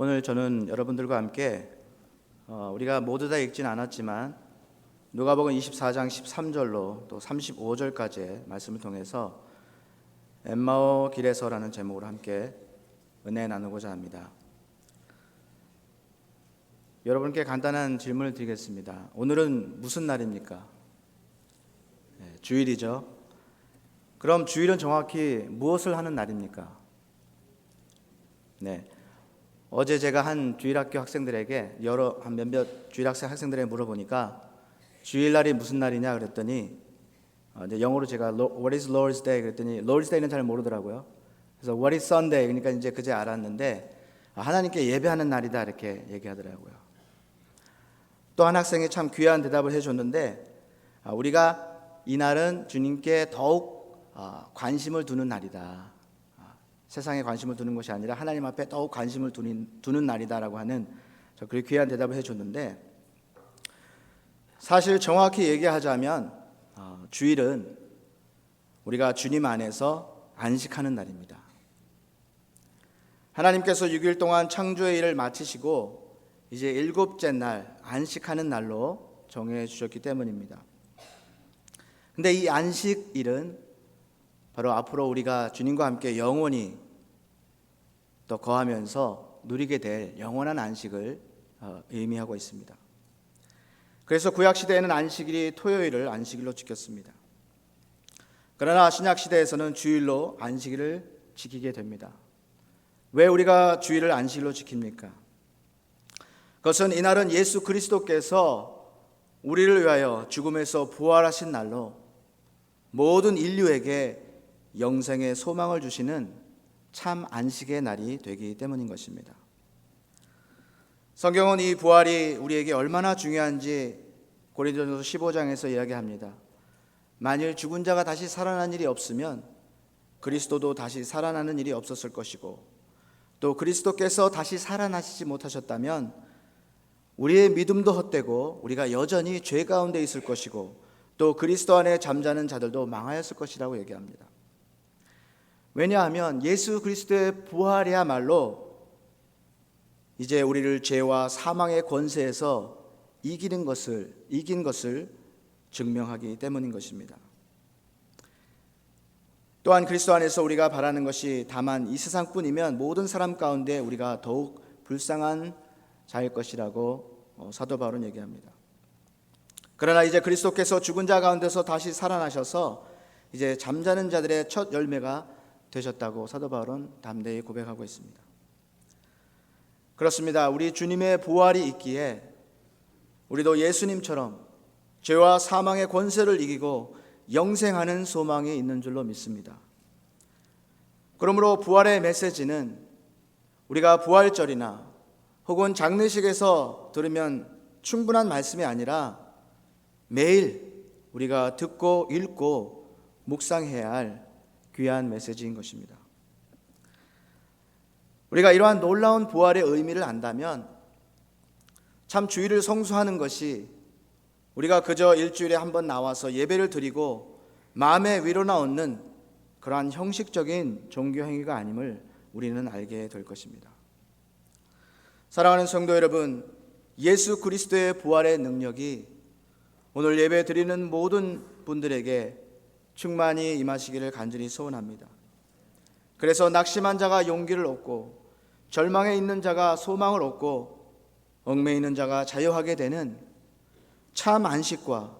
오늘 저는 여러분들과 함께 우리가 모두 다 읽진 않았지만 누가복음 24장 13절로 또 35절까지의 말씀을 통해서 엠마오 길에서라는 제목으로 함께 은혜 나누고자 합니다. 여러분께 간단한 질문을 드리겠습니다. 오늘은 무슨 날입니까? 주일이죠. 그럼 주일은 정확히 무엇을 하는 날입니까? 어제 제가 한 주일학교 학생들에게 몇몇 주일학생들에게 물어보니까 주일날이 무슨 날이냐 그랬더니 영어로 제가 What is Lord's Day 그랬더니 Lord's Day는 잘 모르더라고요. 그래서 What is Sunday 그러니까 이제 그제 알았는데 하나님께 예배하는 날이다 이렇게 얘기하더라고요. 또 한 학생이 참 귀한 대답을 해줬는데 우리가 이 날은 주님께 더욱 관심을 두는 날이다. 세상에 관심을 두는 것이 아니라 하나님 앞에 더욱 관심을 두는 날이다라고 하는 그렇게 귀한 대답을 해줬는데, 사실 정확히 얘기하자면 주일은 우리가 주님 안에서 안식하는 날입니다. 하나님께서 6일 동안 창조의 일을 마치시고 이제 일곱째 날 안식하는 날로 정해 주셨기 때문입니다. 근데 이 안식일은 바로 앞으로 우리가 주님과 함께 영원히 또 거하면서 누리게 될 영원한 안식을 의미하고 있습니다. 그래서 구약시대에는 안식일이 토요일을 안식일로 지켰습니다. 그러나 신약시대에서는 주일로 안식일을 지키게 됩니다. 왜 우리가 주일을 안식일로 지킵니까? 그것은 이날은 예수 그리스도께서 우리를 위하여 죽음에서 부활하신 날로 모든 인류에게 영생의 소망을 주시는 참 안식의 날이 되기 때문인 것입니다. 성경은 이 부활이 우리에게 얼마나 중요한지 고린도전서 15장에서 이야기합니다. 만일 죽은 자가 다시 살아난 일이 없으면 그리스도도 다시 살아나는 일이 없었을 것이고, 또 그리스도께서 다시 살아나시지 못하셨다면 우리의 믿음도 헛되고 우리가 여전히 죄 가운데 있을 것이고, 또 그리스도 안에 잠자는 자들도 망하였을 것이라고 얘기합니다. 왜냐하면 예수 그리스도의 부활이야말로 이제 우리를 죄와 사망의 권세에서 이긴 것을 증명하기 때문인 것입니다. 또한 그리스도 안에서 우리가 바라는 것이 다만 이 세상뿐이면 모든 사람 가운데 우리가 더욱 불쌍한 자일 것이라고 사도 바울은 얘기합니다. 그러나 이제 그리스도께서 죽은 자 가운데서 다시 살아나셔서 이제 잠자는 자들의 첫 열매가 되셨다고 사도 바울은 담대히 고백하고 있습니다. 그렇습니다. 우리 주님의 부활이 있기에 우리도 예수님처럼 죄와 사망의 권세를 이기고 영생하는 소망이 있는 줄로 믿습니다. 그러므로 부활의 메시지는 우리가 부활절이나 혹은 장례식에서 들으면 충분한 말씀이 아니라 매일 우리가 듣고 읽고 묵상해야 할 귀한 메시지인 것입니다. 우리가 이러한 놀라운 부활의 의미를 안다면 참 주일을 성수하는 것이 우리가 그저 일주일에 한 번 나와서 예배를 드리고 마음의 위로나 얻는 그러한 형식적인 종교 행위가 아님을 우리는 알게 될 것입니다. 사랑하는 성도 여러분, 예수 그리스도의 부활의 능력이 오늘 예배 드리는 모든 분들에게 충만히 임하시기를 간절히 소원합니다. 그래서 낙심한 자가 용기를 얻고 절망에 있는 자가 소망을 얻고 얽매이는 있는 자가 자유하게 되는 참 안식과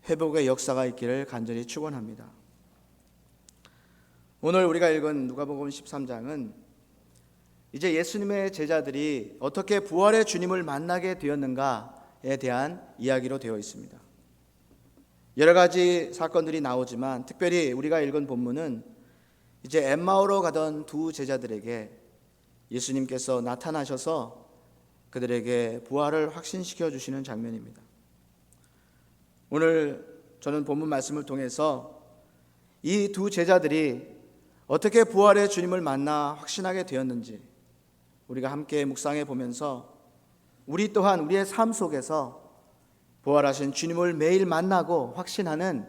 회복의 역사가 있기를 간절히 축원합니다. 오늘 우리가 읽은 누가복음 13장은 이제 예수님의 제자들이 어떻게 부활의 주님을 만나게 되었는가에 대한 이야기로 되어 있습니다. 여러 가지 사건들이 나오지만 특별히 우리가 읽은 본문은 이제 엠마오로 가던 두 제자들에게 예수님께서 나타나셔서 그들에게 부활을 확신시켜 주시는 장면입니다. 오늘 저는 본문 말씀을 통해서 이 두 제자들이 어떻게 부활의 주님을 만나 확신하게 되었는지 우리가 함께 묵상해 보면서 우리 또한 우리의 삶 속에서 부활하신 주님을 매일 만나고 확신하는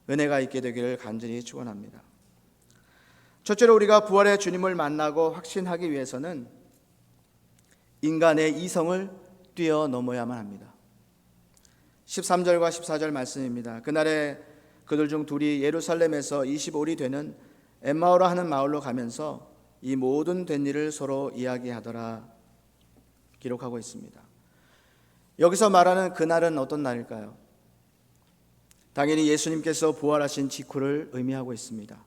은혜가 있게 되기를 간절히 축원합니다. 첫째로 우리가 부활의 주님을 만나고 확신하기 위해서는 인간의 이성을 뛰어넘어야만 합니다. 13절과 14절 말씀입니다. 그날에 그들 중 둘이 예루살렘에서 25리 되는 엠마오라 하는 마을로 가면서 이 모든 된 일을 서로 이야기하더라 기록하고 있습니다. 여기서 말하는 그날은 어떤 날일까요? 당연히 예수님께서 부활하신 직후를 의미하고 있습니다.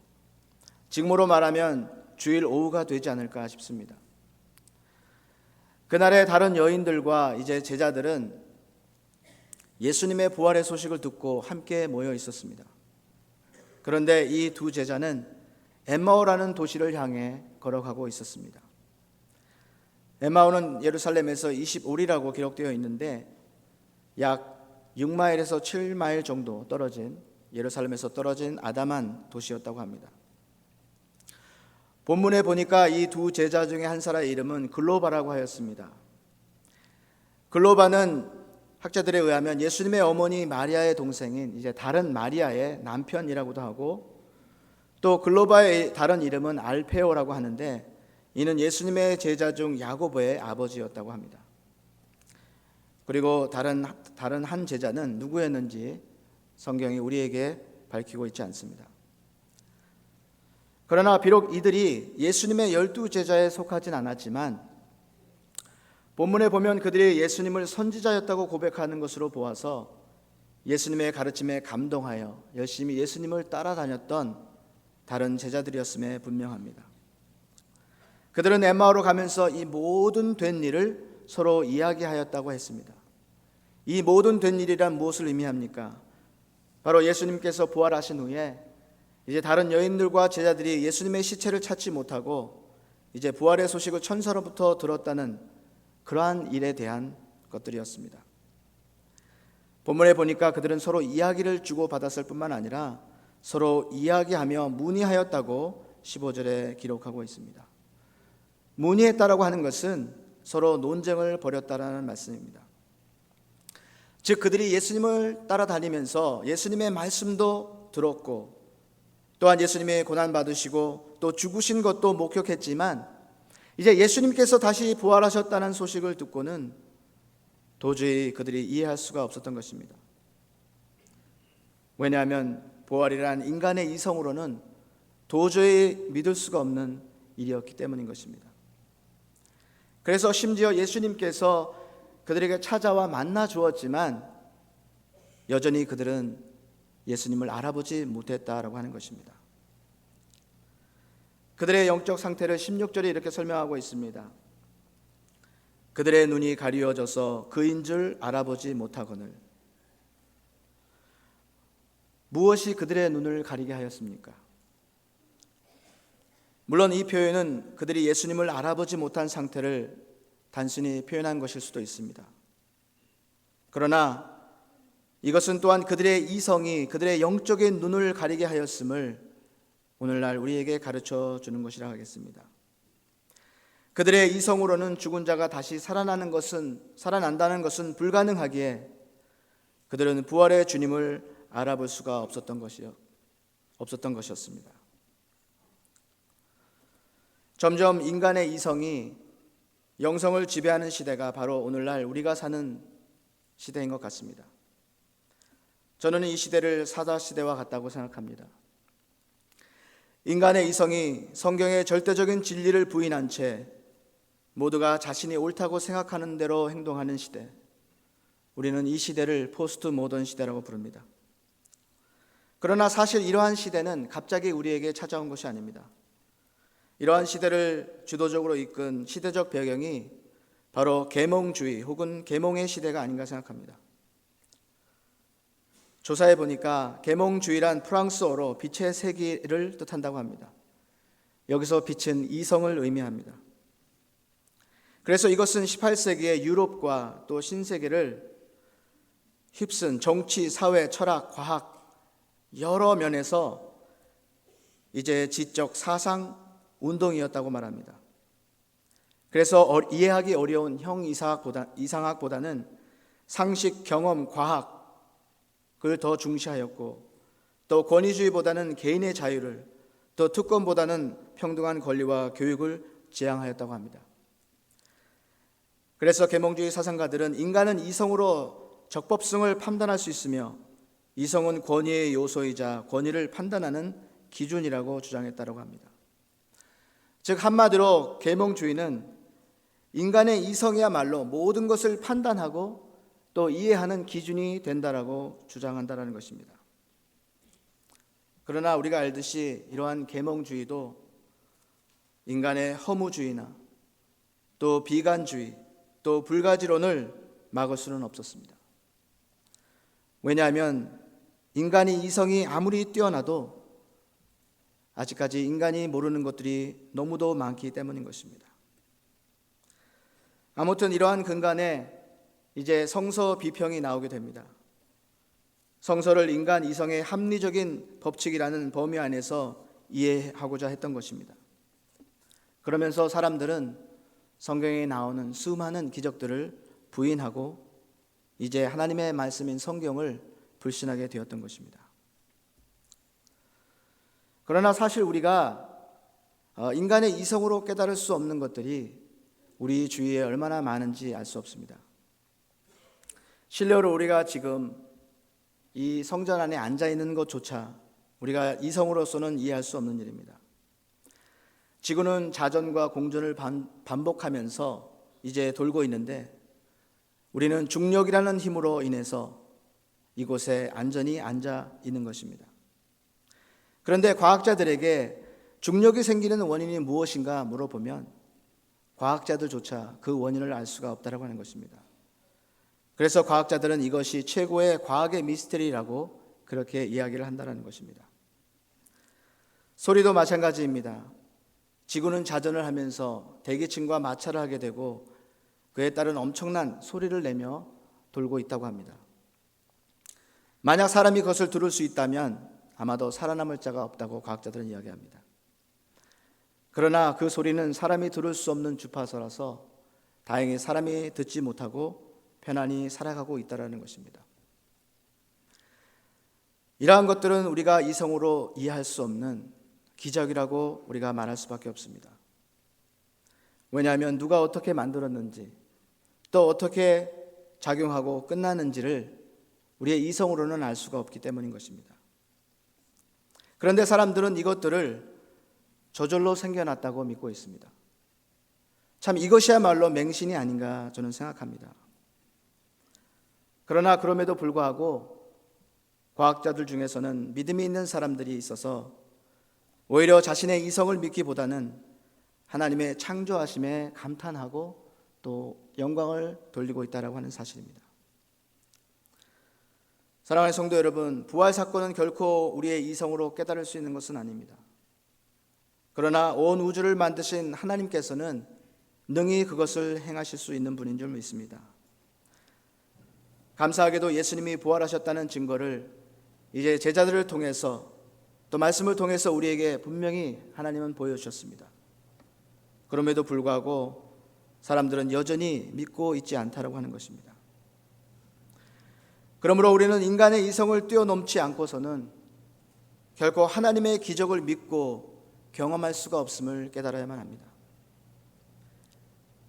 지금으로 말하면 주일 오후가 되지 않을까 싶습니다. 그날에 다른 여인들과 이제 제자들은 예수님의 부활의 소식을 듣고 함께 모여 있었습니다. 그런데 이 두 제자는 엠마오라는 도시를 향해 걸어가고 있었습니다. 엠마오는 예루살렘에서 25리라고 기록되어 있는데 약 6마일에서 7마일 정도 떨어진, 예루살렘에서 떨어진 아담한 도시였다고 합니다. 본문에 보니까 이 두 제자 중에 한 사람의 이름은 글로바라고 하였습니다. 글로바는 학자들에 의하면 예수님의 어머니 마리아의 동생인 이제 다른 마리아의 남편이라고도 하고, 또 글로바의 다른 이름은 알페오라고 하는데 이는 예수님의 제자 중 야고보의 아버지였다고 합니다. 그리고 다른 한 제자는 누구였는지 성경이 우리에게 밝히고 있지 않습니다. 그러나 비록 이들이 예수님의 12제자에 속하진 않았지만 본문에 보면 그들이 예수님을 선지자였다고 고백하는 것으로 보아서 예수님의 가르침에 감동하여 열심히 예수님을 따라다녔던 다른 제자들이었음에 분명합니다. 그들은 엠마오로 가면서 이 모든 된 일을 서로 이야기하였다고 했습니다. 이 모든 된 일이란 무엇을 의미합니까? 바로 예수님께서 부활하신 후에 이제 다른 여인들과 제자들이 예수님의 시체를 찾지 못하고 이제 부활의 소식을 천사로부터 들었다는 그러한 일에 대한 것들이었습니다. 본문에 보니까 그들은 서로 이야기를 주고받았을 뿐만 아니라 서로 이야기하며 문의하였다고 15절에 기록하고 있습니다. 문의했다라고 하는 것은 서로 논쟁을 벌였다라는 말씀입니다. 즉 그들이 예수님을 따라다니면서 예수님의 말씀도 들었고 또한 예수님의 고난받으시고 또 죽으신 것도 목격했지만 이제 예수님께서 다시 부활하셨다는 소식을 듣고는 도저히 그들이 이해할 수가 없었던 것입니다. 왜냐하면 부활이란 인간의 이성으로는 도저히 믿을 수가 없는 일이었기 때문인 것입니다. 그래서 심지어 예수님께서 그들에게 찾아와 만나 주었지만 여전히 그들은 예수님을 알아보지 못했다라고 하는 것입니다. 그들의 영적 상태를 16절에 이렇게 설명하고 있습니다. 그들의 눈이 가리워져서 그인 줄 알아보지 못하거늘. 무엇이 그들의 눈을 가리게 하였습니까? 물론 이 표현은 그들이 예수님을 알아보지 못한 상태를 단순히 표현한 것일 수도 있습니다. 그러나 이것은 또한 그들의 이성이 그들의 영적인 눈을 가리게 하였음을 오늘날 우리에게 가르쳐 주는 것이라 하겠습니다. 그들의 이성으로는 죽은 자가 다시 살아난다는 것은 불가능하기에 그들은 부활의 주님을 알아볼 수가 없었던 것이었습니다. 점점 인간의 이성이 영성을 지배하는 시대가 바로 오늘날 우리가 사는 시대인 것 같습니다. 저는 이 시대를 사자시대와 같다고 생각합니다. 인간의 이성이 성경의 절대적인 진리를 부인한 채 모두가 자신이 옳다고 생각하는 대로 행동하는 시대, 우리는 이 시대를 포스트 모던 시대라고 부릅니다. 그러나 사실 이러한 시대는 갑자기 우리에게 찾아온 것이 아닙니다. 이러한 시대를 주도적으로 이끈 시대적 배경이 바로 계몽주의 혹은 계몽의 시대가 아닌가 생각합니다. 조사해 보니까 계몽주의란 프랑스어로 빛의 세기를 뜻한다고 합니다. 여기서 빛은 이성을 의미합니다. 그래서 이것은 18세기의 유럽과 또 신세계를 휩쓴 정치, 사회, 철학, 과학 여러 면에서 이제 지적, 사상 운동이었다고 말합니다. 그래서 이해하기 어려운 이상학보다는 상식, 경험, 과학을 더 중시하였고 또 권위주의보다는 개인의 자유를, 또 특권보다는 평등한 권리와 교육을 지향하였다고 합니다. 그래서 계몽주의 사상가들은 인간은 이성으로 적법성을 판단할 수 있으며 이성은 권위의 요소이자 권위를 판단하는 기준이라고 주장했다고 합니다. 즉 한마디로 계몽주의는 인간의 이성이야말로 모든 것을 판단하고 또 이해하는 기준이 된다라고 주장한다는 것입니다. 그러나 우리가 알듯이 이러한 계몽주의도 인간의 허무주의나 또 비관주의 또 불가지론을 막을 수는 없었습니다. 왜냐하면 인간의 이성이 아무리 뛰어나도 아직까지 인간이 모르는 것들이 너무도 많기 때문인 것입니다. 아무튼 이러한 근간에 이제 성서 비평이 나오게 됩니다. 성서를 인간 이성의 합리적인 법칙이라는 범위 안에서 이해하고자 했던 것입니다. 그러면서 사람들은 성경에 나오는 수많은 기적들을 부인하고 이제 하나님의 말씀인 성경을 불신하게 되었던 것입니다. 그러나 사실 우리가 인간의 이성으로 깨달을 수 없는 것들이 우리 주위에 얼마나 많은지 알 수 없습니다. 실례로 우리가 지금 이 성전 안에 앉아 있는 것조차 우리가 이성으로서는 이해할 수 없는 일입니다. 지구는 자전과 공전을 반복하면서 이제 돌고 있는데 우리는 중력이라는 힘으로 인해서 이곳에 안전히 앉아 있는 것입니다. 그런데 과학자들에게 중력이 생기는 원인이 무엇인가 물어보면 과학자들조차 그 원인을 알 수가 없다고 하는 것입니다. 그래서 과학자들은 이것이 최고의 과학의 미스터리라고 그렇게 이야기를 한다는 것입니다. 소리도 마찬가지입니다. 지구는 자전을 하면서 대기층과 마찰을 하게 되고 그에 따른 엄청난 소리를 내며 돌고 있다고 합니다. 만약 사람이 그것을 들을 수 있다면 아마도 살아남을 자가 없다고 과학자들은 이야기합니다. 그러나 그 소리는 사람이 들을 수 없는 주파수라서 다행히 사람이 듣지 못하고 편안히 살아가고 있다는 것입니다. 이러한 것들은 우리가 이성으로 이해할 수 없는 기적이라고 우리가 말할 수밖에 없습니다. 왜냐하면 누가 어떻게 만들었는지 또 어떻게 작용하고 끝나는지를 우리의 이성으로는 알 수가 없기 때문인 것입니다. 그런데 사람들은 이것들을 저절로 생겨났다고 믿고 있습니다. 참 이것이야말로 맹신이 아닌가 저는 생각합니다. 그러나 그럼에도 불구하고 과학자들 중에서는 믿음이 있는 사람들이 있어서 오히려 자신의 이성을 믿기보다는 하나님의 창조하심에 감탄하고 또 영광을 돌리고 있다고 하는 사실입니다. 사랑하는 성도 여러분, 부활 사건은 결코 우리의 이성으로 깨달을 수 있는 것은 아닙니다. 그러나 온 우주를 만드신 하나님께서는 능히 그것을 행하실 수 있는 분인 줄 믿습니다. 감사하게도 예수님이 부활하셨다는 증거를 이제 제자들을 통해서 또 말씀을 통해서 우리에게 분명히 하나님은 보여주셨습니다. 그럼에도 불구하고 사람들은 여전히 믿고 있지 않다라고 하는 것입니다. 그러므로 우리는 인간의 이성을 뛰어넘지 않고서는 결코 하나님의 기적을 믿고 경험할 수가 없음을 깨달아야만 합니다.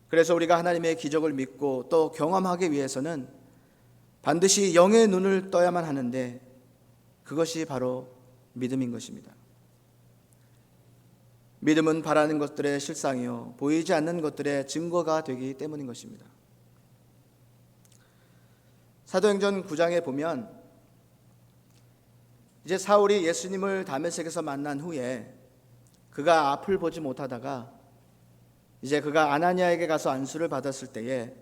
그래서 우리가 하나님의 기적을 믿고 또 경험하기 위해서는 반드시 영의 눈을 떠야만 하는데 그것이 바로 믿음인 것입니다. 믿음은 바라는 것들의 실상이요 보이지 않는 것들의 증거가 되기 때문인 것입니다. 사도행전 9장에 보면 이제 사울이 예수님을 다메섹에서 만난 후에 그가 앞을 보지 못하다가 이제 그가 아나니아에게 가서 안수를 받았을 때에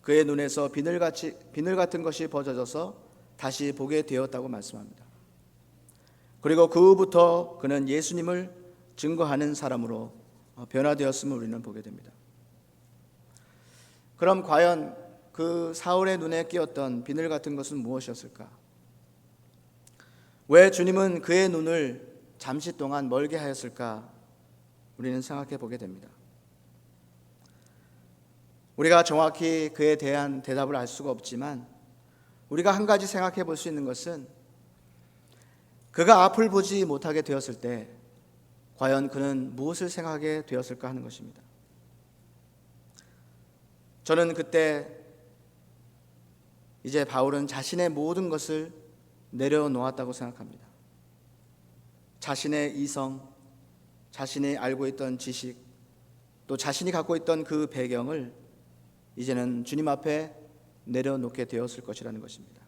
그의 눈에서 비늘 같은 것이 벗어져서 다시 보게 되었다고 말씀합니다. 그리고 그 후부터 그는 예수님을 증거하는 사람으로 변화되었음을 우리는 보게 됩니다. 그럼 과연 그 사울의 눈에 끼었던 비늘 같은 것은 무엇이었을까? 왜 주님은 그의 눈을 잠시 동안 멀게 하였을까? 우리는 생각해 보게 됩니다. 우리가 정확히 그에 대한 대답을 알 수가 없지만 우리가 한 가지 생각해 볼 수 있는 것은 그가 앞을 보지 못하게 되었을 때 과연 그는 무엇을 생각하게 되었을까 하는 것입니다. 저는 그때 이제 바울은 자신의 모든 것을 내려놓았다고 생각합니다. 자신의 이성, 자신이 알고 있던 지식, 또 자신이 갖고 있던 그 배경을 이제는 주님 앞에 내려놓게 되었을 것이라는 것입니다.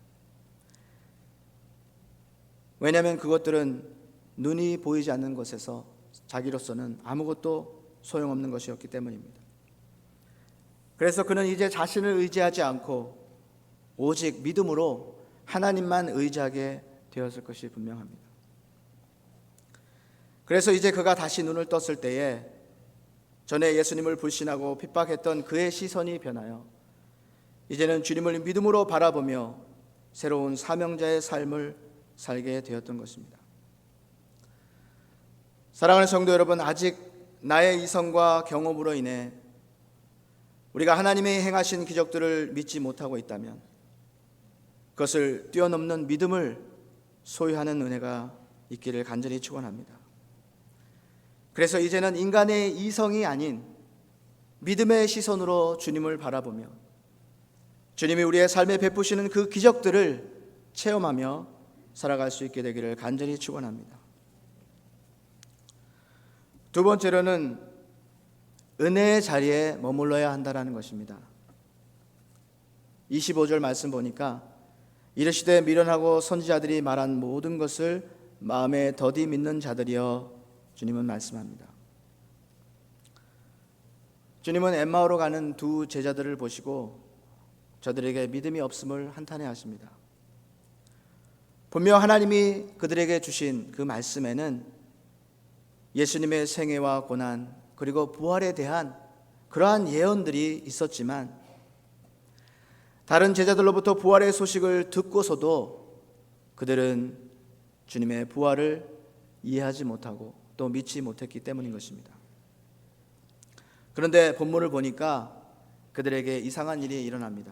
왜냐하면 그것들은 눈이 보이지 않는 것에서 자기로서는 아무것도 소용없는 것이었기 때문입니다. 그래서 그는 이제 자신을 의지하지 않고 오직 믿음으로 하나님만 의지하게 되었을 것이 분명합니다. 그래서 이제 그가 다시 눈을 떴을 때에 전에 예수님을 불신하고 핍박했던 그의 시선이 변하여 이제는 주님을 믿음으로 바라보며 새로운 사명자의 삶을 살게 되었던 것입니다. 사랑하는 성도 여러분, 아직 나의 이성과 경험으로 인해 우리가 하나님이 행하신 기적들을 믿지 못하고 있다면 그것을 뛰어넘는 믿음을 소유하는 은혜가 있기를 간절히 축원합니다. 그래서 이제는 인간의 이성이 아닌 믿음의 시선으로 주님을 바라보며 주님이 우리의 삶에 베푸시는 그 기적들을 체험하며 살아갈 수 있게 되기를 간절히 축원합니다. 두 번째로는 은혜의 자리에 머물러야 한다는 것입니다. 25절 말씀 보니까 이르시되 미련하고 선지자들이 말한 모든 것을 마음에 더디 믿는 자들이여, 주님은 말씀합니다. 주님은 엠마오로 가는 두 제자들을 보시고 저들에게 믿음이 없음을 한탄해 하십니다. 분명 하나님이 그들에게 주신 그 말씀에는 예수님의 생애와 고난 그리고 부활에 대한 그러한 예언들이 있었지만 다른 제자들로부터 부활의 소식을 듣고서도 그들은 주님의 부활을 이해하지 못하고 또 믿지 못했기 때문인 것입니다. 그런데 본문을 보니까 그들에게 이상한 일이 일어납니다.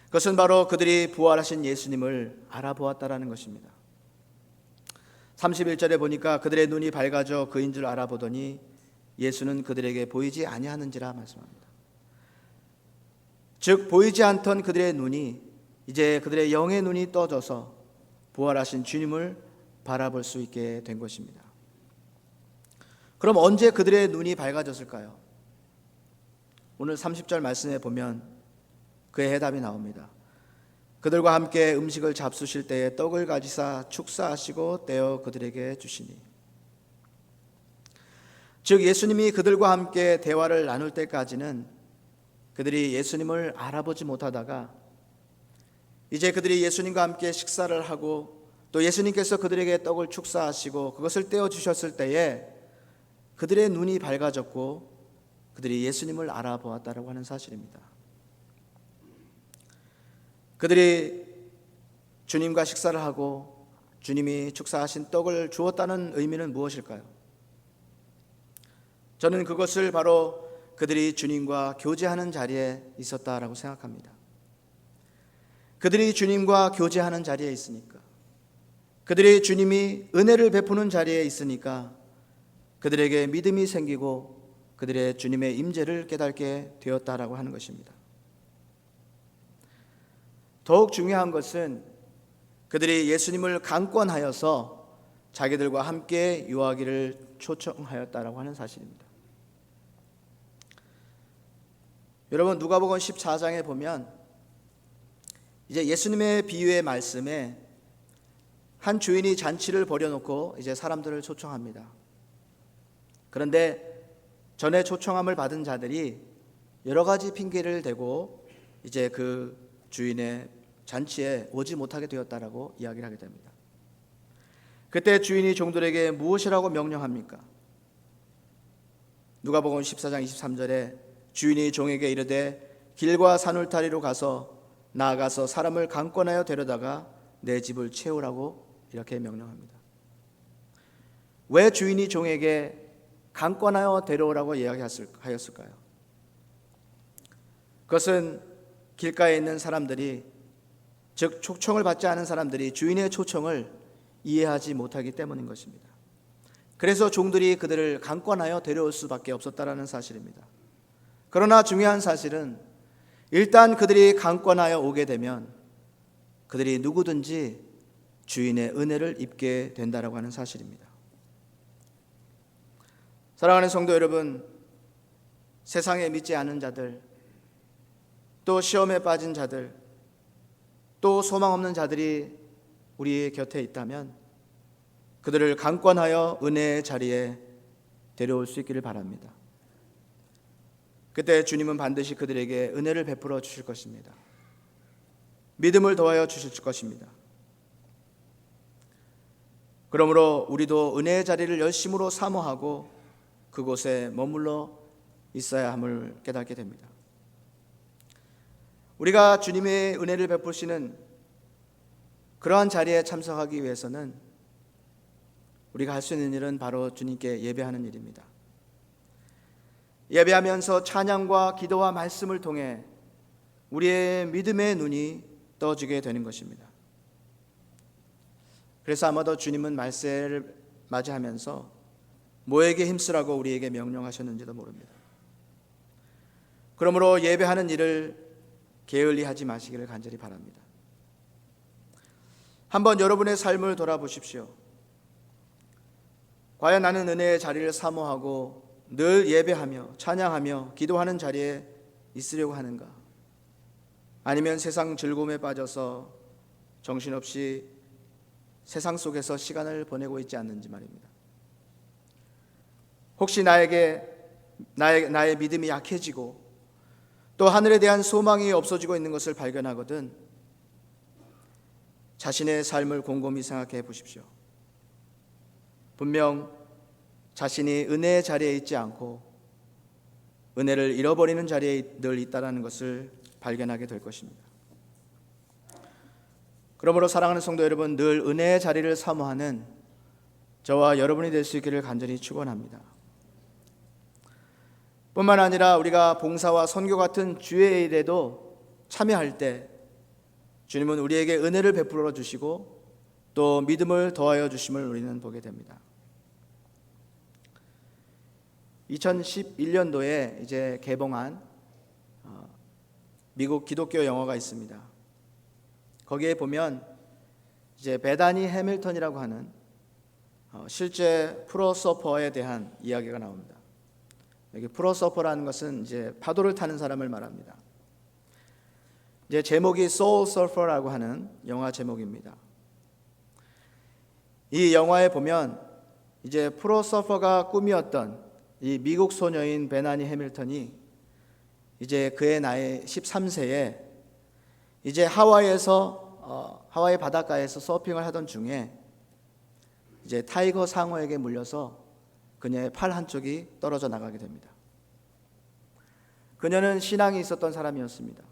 그것은 바로 그들이 부활하신 예수님을 알아보았다라는 것입니다. 31절에 보니까 그들의 눈이 밝아져 그인 줄 알아보더니 예수는 그들에게 보이지 아니하는지라 말씀합니다. 즉 보이지 않던 그들의 눈이 이제 그들의 영의 눈이 떠져서 부활하신 주님을 바라볼 수 있게 된 것입니다. 그럼 언제 그들의 눈이 밝아졌을까요? 오늘 30절 말씀에 보면 그의 해답이 나옵니다. 그들과 함께 음식을 잡수실 때에 떡을 가지사 축사하시고 떼어 그들에게 주시니, 즉 예수님이 그들과 함께 대화를 나눌 때까지는 그들이 예수님을 알아보지 못하다가 이제 그들이 예수님과 함께 식사를 하고 또 예수님께서 그들에게 떡을 축사하시고 그것을 떼어 주셨을 때에 그들의 눈이 밝아졌고 그들이 예수님을 알아보았다라고 하는 사실입니다. 그들이 주님과 식사를 하고 주님이 축사하신 떡을 주었다는 의미는 무엇일까요? 저는 그것을 바로 그들이 주님과 교제하는 자리에 있었다라고 생각합니다. 그들이 주님과 교제하는 자리에 있으니까, 그들이 주님이 은혜를 베푸는 자리에 있으니까 그들에게 믿음이 생기고 그들의 주님의 임재를 깨닫게 되었다라고 하는 것입니다. 더욱 중요한 것은 그들이 예수님을 강권하여서 자기들과 함께 유하기를 초청하였다라고 하는 사실입니다. 여러분, 누가복음 14장에 보면 이제 예수님의 비유의 말씀에 한 주인이 잔치를 벌여놓고 이제 사람들을 초청합니다. 그런데 전에 초청함을 받은 자들이 여러 가지 핑계를 대고 이제 그 주인의 잔치에 오지 못하게 되었다라고 이야기를 하게 됩니다. 그때 주인이 종들에게 무엇이라고 명령합니까? 누가복음 14장 23절에 주인이 종에게 이르되 길과 산울타리로 가서 나아가서 사람을 강권하여 데려다가 내 집을 채우라고 이렇게 명령합니다. 왜 주인이 종에게 강권하여 데려오라고 이야기하였을까요? 그것은 길가에 있는 사람들이, 즉 초청을 받지 않은 사람들이 주인의 초청을 이해하지 못하기 때문인 것입니다. 그래서 종들이 그들을 강권하여 데려올 수밖에 없었다라는 사실입니다. 그러나 중요한 사실은 일단 그들이 강권하여 오게 되면 그들이 누구든지 주인의 은혜를 입게 된다라고 하는 사실입니다. 사랑하는 성도 여러분, 세상에 믿지 않은 자들, 또 시험에 빠진 자들, 또 소망 없는 자들이 우리 곁에 있다면 그들을 강권하여 은혜의 자리에 데려올 수 있기를 바랍니다. 그때 주님은 반드시 그들에게 은혜를 베풀어 주실 것입니다. 믿음을 더하여 주실 것입니다. 그러므로 우리도 은혜의 자리를 열심으로 사모하고 그곳에 머물러 있어야 함을 깨닫게 됩니다. 우리가 주님의 은혜를 베푸시는 그러한 자리에 참석하기 위해서는 우리가 할 수 있는 일은 바로 주님께 예배하는 일입니다. 예배하면서 찬양과 기도와 말씀을 통해 우리의 믿음의 눈이 떠지게 되는 것입니다. 그래서 아마도 주님은 말세를 맞이하면서 모에게 힘쓰라고 우리에게 명령하셨는지도 모릅니다. 그러므로 예배하는 일을 게을리 하지 마시기를 간절히 바랍니다. 한번 여러분의 삶을 돌아보십시오. 과연 나는 은혜의 자리를 사모하고 늘 예배하며 찬양하며 기도하는 자리에 있으려고 하는가? 아니면 세상 즐거움에 빠져서 정신없이 세상 속에서 시간을 보내고 있지 않는지 말입니다. 혹시 나의 믿음이 약해지고 또 하늘에 대한 소망이 없어지고 있는 것을 발견하거든 자신의 삶을 곰곰이 생각해 보십시오. 분명 자신이 은혜의 자리에 있지 않고 은혜를 잃어버리는 자리에 늘 있다는 것을 발견하게 될 것입니다. 그러므로 사랑하는 성도 여러분, 늘 은혜의 자리를 사모하는 저와 여러분이 될 수 있기를 간절히 축원합니다. 뿐만 아니라 우리가 봉사와 선교 같은 주의 일에도 참여할 때 주님은 우리에게 은혜를 베풀어 주시고 또 믿음을 더하여 주심을 우리는 보게 됩니다. 2011년도에 이제 개봉한 미국 기독교 영화가 있습니다. 거기에 보면 이제 베다니 해밀턴이라고 하는 실제 프로서퍼에 대한 이야기가 나옵니다. 여기 프로서퍼라는 것은 이제 파도를 타는 사람을 말합니다. 이제 제목이 소울 서퍼라고 하는 영화 제목입니다. 이 영화에 보면 이제 프로서퍼가 꿈이었던 이 미국 소녀인 베나니 해밀턴이 이제 그의 나이 13세에 이제 하와이 바닷가에서 서핑을 하던 중에 이제 타이거 상어에게 물려서 그녀의 팔 한쪽이 떨어져 나가게 됩니다. 그녀는 신앙이 있었던 사람이었습니다.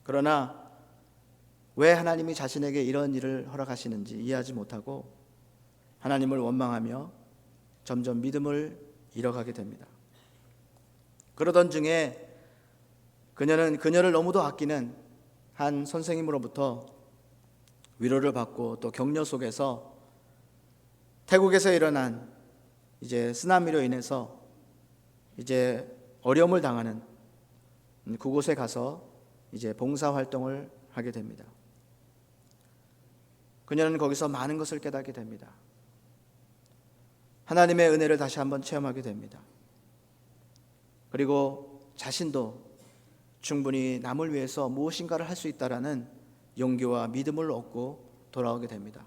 그러나 왜 하나님이 자신에게 이런 일을 허락하시는지 이해하지 못하고 하나님을 원망하며 점점 믿음을 잃어가게 됩니다. 그러던 중에 그녀는 그녀를 너무도 아끼는 한 선생님으로부터 위로를 받고 또 격려 속에서 태국에서 일어난 이제 쓰나미로 인해서 이제 어려움을 당하는 그곳에 가서 이제 봉사 활동을 하게 됩니다. 그녀는 거기서 많은 것을 깨닫게 됩니다. 하나님의 은혜를 다시 한번 체험하게 됩니다. 그리고 자신도 충분히 남을 위해서 무엇인가를 할 수 있다라는 용기와 믿음을 얻고 돌아오게 됩니다.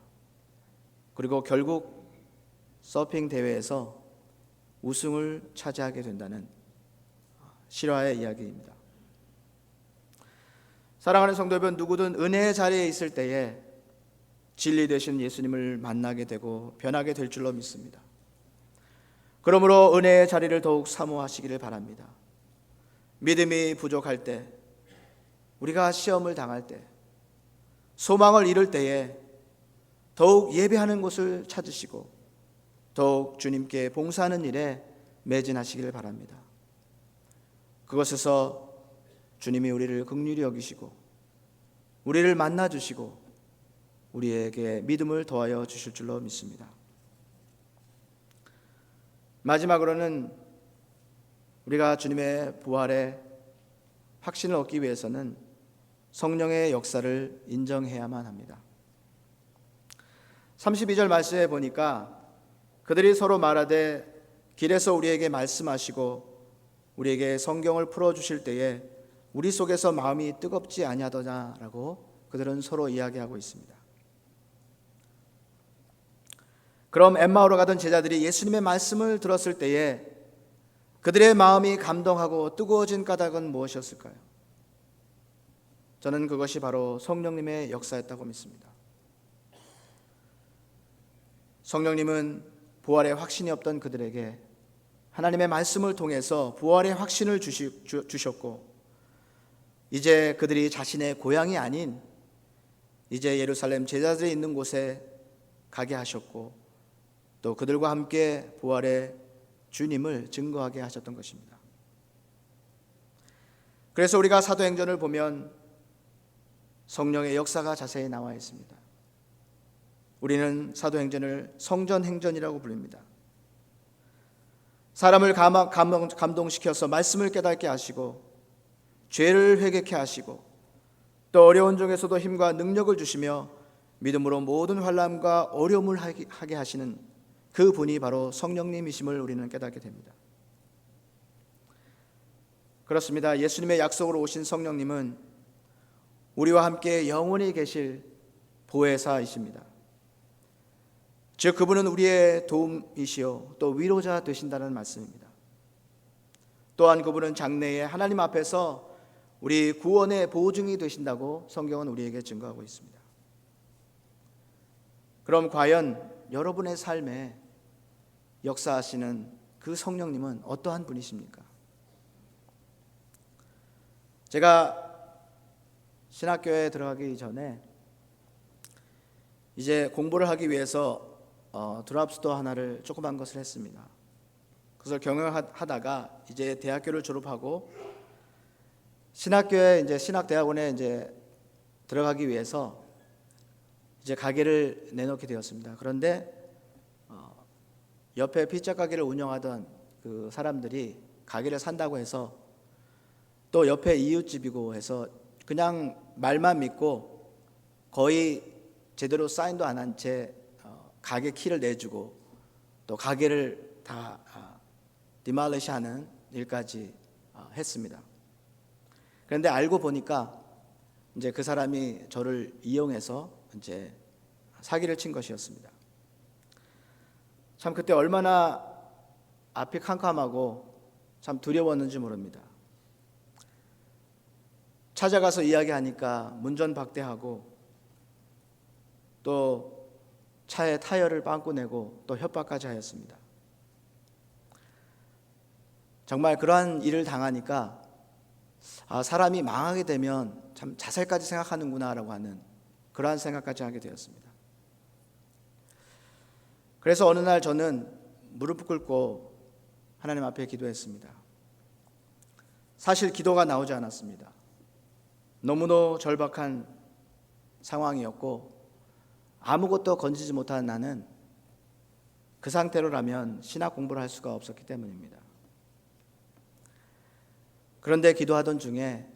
그리고 결국 서핑 대회에서 우승을 차지하게 된다는 실화의 이야기입니다. 사랑하는 성도 여러분, 누구든 은혜의 자리에 있을 때에 진리 되신 예수님을 만나게 되고 변하게 될 줄로 믿습니다. 그러므로 은혜의 자리를 더욱 사모하시기를 바랍니다. 믿음이 부족할 때, 우리가 시험을 당할 때, 소망을 잃을 때에 더욱 예배하는 곳을 찾으시고 더욱 주님께 봉사하는 일에 매진하시기를 바랍니다. 그것에서 주님이 우리를 긍휼히 여기시고 우리를 만나주시고 우리에게 믿음을 더하여 주실 줄로 믿습니다. 마지막으로는 우리가 주님의 부활에 확신을 얻기 위해서는 성령의 역사를 인정해야만 합니다. 32절 말씀에 보니까 그들이 서로 말하되 길에서 우리에게 말씀하시고 우리에게 성경을 풀어주실 때에 우리 속에서 마음이 뜨겁지 아니하더냐라고 그들은 서로 이야기하고 있습니다. 그럼 엠마오로 가던 제자들이 예수님의 말씀을 들었을 때에 그들의 마음이 감동하고 뜨거워진 까닭은 무엇이었을까요? 저는 그것이 바로 성령님의 역사였다고 믿습니다. 성령님은 부활의 확신이 없던 그들에게 하나님의 말씀을 통해서 부활의 확신을 주셨고, 이제 그들이 자신의 고향이 아닌 이제 예루살렘 제자들이 있는 곳에 가게 하셨고, 또 그들과 함께 부활의 주님을 증거하게 하셨던 것입니다. 그래서 우리가 사도행전을 보면 성령의 역사가 자세히 나와 있습니다. 우리는 사도행전을 성전행전이라고 부릅니다. 사람을 감동시켜서 말씀을 깨닫게 하시고 죄를 회개케 하시고 또 어려운 중에서도 힘과 능력을 주시며 믿음으로 모든 환난과 어려움을 하게 하시는 그 분이 바로 성령님이심을 우리는 깨닫게 됩니다. 그렇습니다. 예수님의 약속으로 오신 성령님은 우리와 함께 영원히 계실 보혜사이십니다. 즉 그분은 우리의 도움이시요 또 위로자 되신다는 말씀입니다. 또한 그분은 장래에 하나님 앞에서 우리 구원의 보증이 되신다고 성경은 우리에게 증거하고 있습니다. 그럼 과연 여러분의 삶에 역사하시는 그 성령님은 어떠한 분이십니까? 제가 신학교에 들어가기 전에 이제 공부를 하기 위해서 드랍스토어 하나를 조그만 것을 했습니다. 그것을 경영하다가 이제 대학교를 졸업하고 신학교에 이제 신학대학원에 이제 들어가기 위해서 이제 가게를 내놓게 되었습니다. 그런데 옆에 피자 가게를 운영하던 그 사람들이 가게를 산다고 해서 또 옆에 이웃집이고 해서 그냥 말만 믿고 거의 제대로 사인도 안 한 채 가게 키를 내주고 또 가게를 다 디말리시하는 일까지 했습니다. 그런데 알고 보니까 이제 그 사람이 저를 이용해서 이제 사기를 친 것이었습니다. 참 그때 얼마나 앞이 캄캄하고 참 두려웠는지 모릅니다. 찾아가서 이야기하니까 문전박대하고 또 차에 타이어를 빵꾸 내고 또 협박까지 하였습니다. 정말 그러한 일을 당하니까 사람이 망하게 되면 참 자살까지 생각하는구나라고 하는 그러한 생각까지 하게 되었습니다. 그래서 어느 날 저는 무릎 꿇고 하나님 앞에 기도했습니다. 사실 기도가 나오지 않았습니다. 너무도 절박한 상황이었고 아무것도 건지지 못한 나는 그 상태로라면 신학 공부를 할 수가 없었기 때문입니다. 그런데 기도하던 중에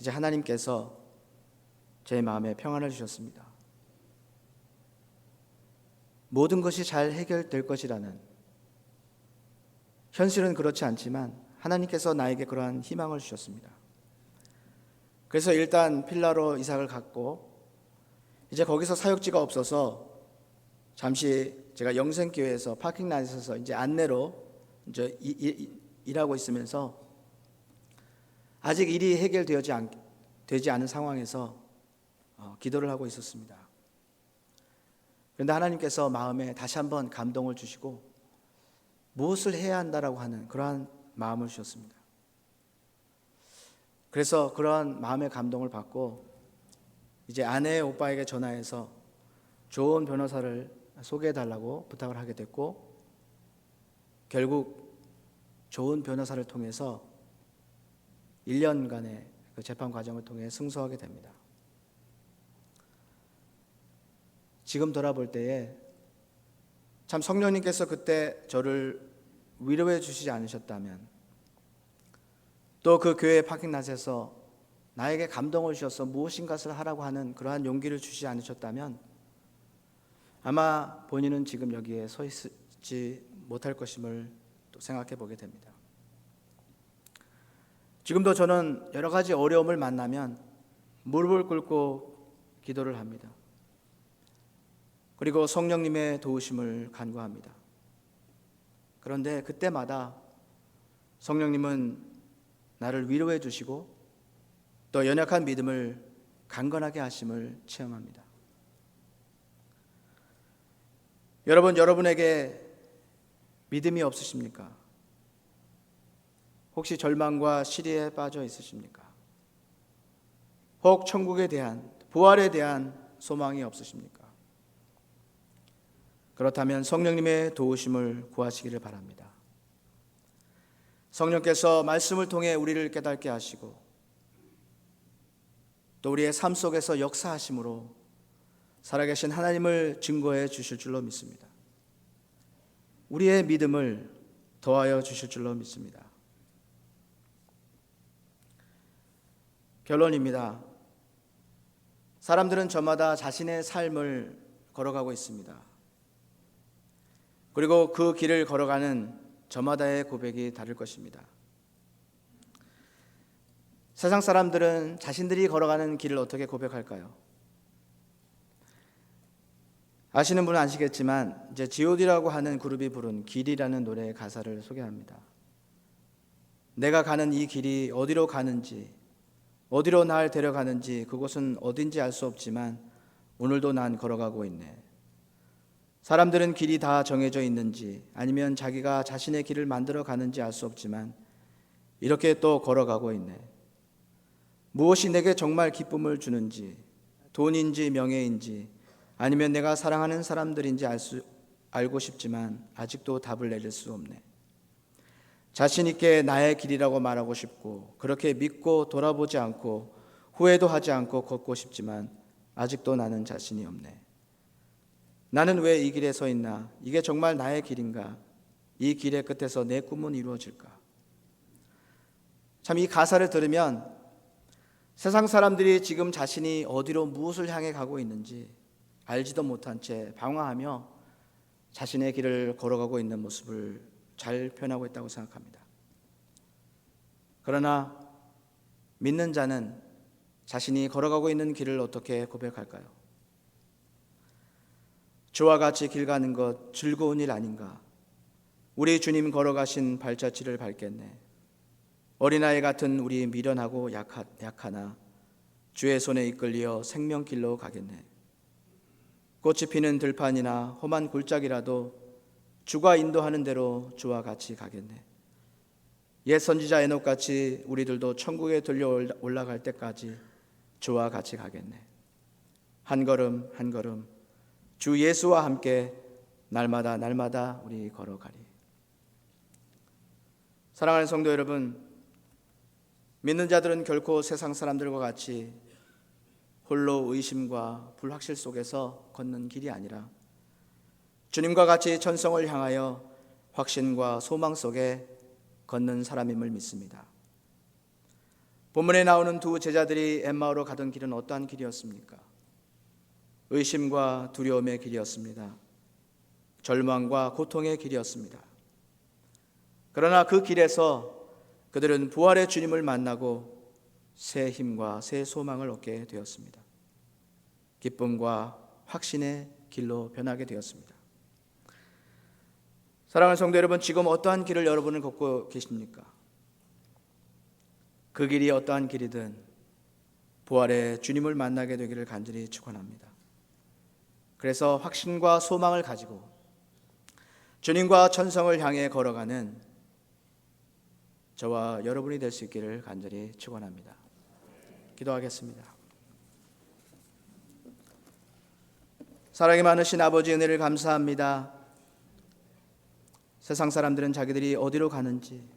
이제 하나님께서 제 마음에 평안을 주셨습니다. 모든 것이 잘 해결될 것이라는, 현실은 그렇지 않지만 하나님께서 나에게 그러한 희망을 주셨습니다. 그래서 일단 필라로 이삭을 갔고 이제 거기서 사역지가 없어서 잠시 제가 영생교회에서 파킹란에 서서 이제 안내로 이제 일하고 있으면서 아직 일이 되지 않은 상황에서 기도를 하고 있었습니다. 그런데 하나님께서 마음에 다시 한번 감동을 주시고 무엇을 해야 한다라고 하는 그러한 마음을 주셨습니다. 그래서 그러한 마음의 감동을 받고 이제 아내의 오빠에게 전화해서 좋은 변호사를 소개해달라고 부탁을 하게 됐고 결국 좋은 변호사를 통해서 1년간의 그 재판 과정을 통해 승소하게 됩니다. 지금 돌아볼 때에 참 성령님께서 그때 저를 위로해 주시지 않으셨다면 또 그 교회 파킹랏에서 나에게 감동을 주셔서 무엇인가를 하라고 하는 그러한 용기를 주시지 않으셨다면 아마 본인은 지금 여기에 서 있지 못할 것임을 또 생각해 보게 됩니다. 지금도 저는 여러 가지 어려움을 만나면 무릎을 꿇고 기도를 합니다. 그리고 성령님의 도우심을 간구합니다. 그런데 그때마다 성령님은 나를 위로해 주시고 또 연약한 믿음을 강건하게 하심을 체험합니다. 여러분, 여러분에게 믿음이 없으십니까? 혹시 절망과 시리에 빠져 있으십니까? 혹 천국에 대한, 부활에 대한 소망이 없으십니까? 그렇다면 성령님의 도우심을 구하시기를 바랍니다. 성령께서 말씀을 통해 우리를 깨닫게 하시고 또 우리의 삶 속에서 역사하심으로 살아계신 하나님을 증거해 주실 줄로 믿습니다. 우리의 믿음을 더하여 주실 줄로 믿습니다. 결론입니다. 사람들은 저마다 자신의 삶을 걸어가고 있습니다. 그리고 그 길을 걸어가는 저마다의 고백이 다를 것입니다. 세상 사람들은 자신들이 걸어가는 길을 어떻게 고백할까요? 아시는 분은 아시겠지만 이제 G.O.D라고 하는 그룹이 부른 길이라는 노래의 가사를 소개합니다. 내가 가는 이 길이 어디로 가는지, 어디로 날 데려가는지 그곳은 어딘지 알 수 없지만 오늘도 난 걸어가고 있네. 사람들은 길이 다 정해져 있는지 아니면 자기가 자신의 길을 만들어 가는지 알 수 없지만 이렇게 또 걸어가고 있네. 무엇이 내게 정말 기쁨을 주는지, 돈인지 명예인지 아니면 내가 사랑하는 사람들인지 알고 싶지만 아직도 답을 내릴 수 없네. 자신 있게 나의 길이라고 말하고 싶고 그렇게 믿고 돌아보지 않고 후회도 하지 않고 걷고 싶지만 아직도 나는 자신이 없네. 나는 왜 이 길에 서 있나? 이게 정말 나의 길인가? 이 길의 끝에서 내 꿈은 이루어질까? 참 이 가사를 들으면 세상 사람들이 지금 자신이 어디로 무엇을 향해 가고 있는지 알지도 못한 채 방황하며 자신의 길을 걸어가고 있는 모습을 잘 표현하고 있다고 생각합니다. 그러나 믿는 자는 자신이 걸어가고 있는 길을 어떻게 고백할까요? 주와 같이 길 가는 것 즐거운 일 아닌가? 우리 주님 걸어가신 발자취를 밟겠네. 어린아이 같은 우리 미련하고 약하나 주의 손에 이끌려 생명길로 가겠네. 꽃이 피는 들판이나 험한 골짜기라도 주가 인도하는 대로 주와 같이 가겠네. 옛 선지자 에녹같이 우리들도 천국에 들려 올라갈 때까지 주와 같이 가겠네. 한 걸음 한 걸음 주 예수와 함께 날마다 우리 걸어가리. 사랑하는 성도 여러분, 믿는 자들은 결코 세상 사람들과 같이 홀로 의심과 불확실 속에서 걷는 길이 아니라 주님과 같이 천성을 향하여 확신과 소망 속에 걷는 사람임을 믿습니다. 본문에 나오는 두 제자들이 엠마오로 가던 길은 어떠한 길이었습니까? 의심과 두려움의 길이었습니다. 절망과 고통의 길이었습니다. 그러나 그 길에서 그들은 부활의 주님을 만나고 새 힘과 새 소망을 얻게 되었습니다. 기쁨과 확신의 길로 변하게 되었습니다. 사랑하는 성도 여러분, 지금 어떠한 길을 여러분은 걷고 계십니까? 그 길이 어떠한 길이든 부활의 주님을 만나게 되기를 간절히 축원합니다. 그래서 확신과 소망을 가지고 주님과 천성을 향해 걸어가는 저와 여러분이 될 수 있기를 간절히 축원합니다. 기도하겠습니다. 사랑이 많으신 아버지 은혜를 감사합니다. 세상 사람들은 자기들이 어디로 가는지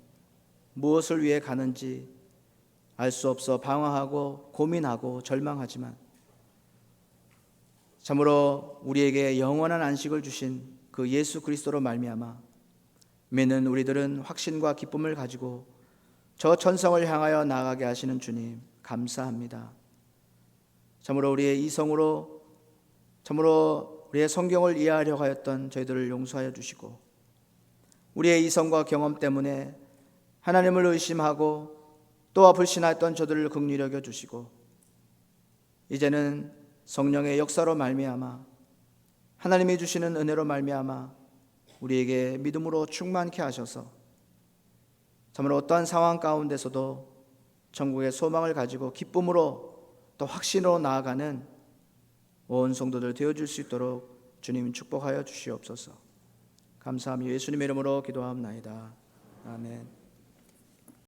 무엇을 위해 가는지 알 수 없어 방황하고 고민하고 절망하지만 참으로 우리에게 영원한 안식을 주신 그 예수 그리스도로 말미암아 믿는 우리들은 확신과 기쁨을 가지고 저 천성을 향하여 나아가게 하시는 주님 감사합니다. 참으로 우리의 이성으로 참으로 우리의 성경을 이해하려고 하였던 저희들을 용서하여 주시고, 우리의 이성과 경험 때문에 하나님을 의심하고 또 불신하였던 저들을 긍휼히 여겨 주시고, 이제는 성령의 역사로 말미암아 하나님이 주시는 은혜로 말미암아 우리에게 믿음으로 충만케 하셔서 참으로 어떠한 상황 가운데서도 천국의 소망을 가지고 기쁨으로 또 확신으로 나아가는 온 성도들 되어줄 수 있도록 주님 축복하여 주시옵소서. 감사하며 예수님의 이름으로 기도하옵나이다. 아멘.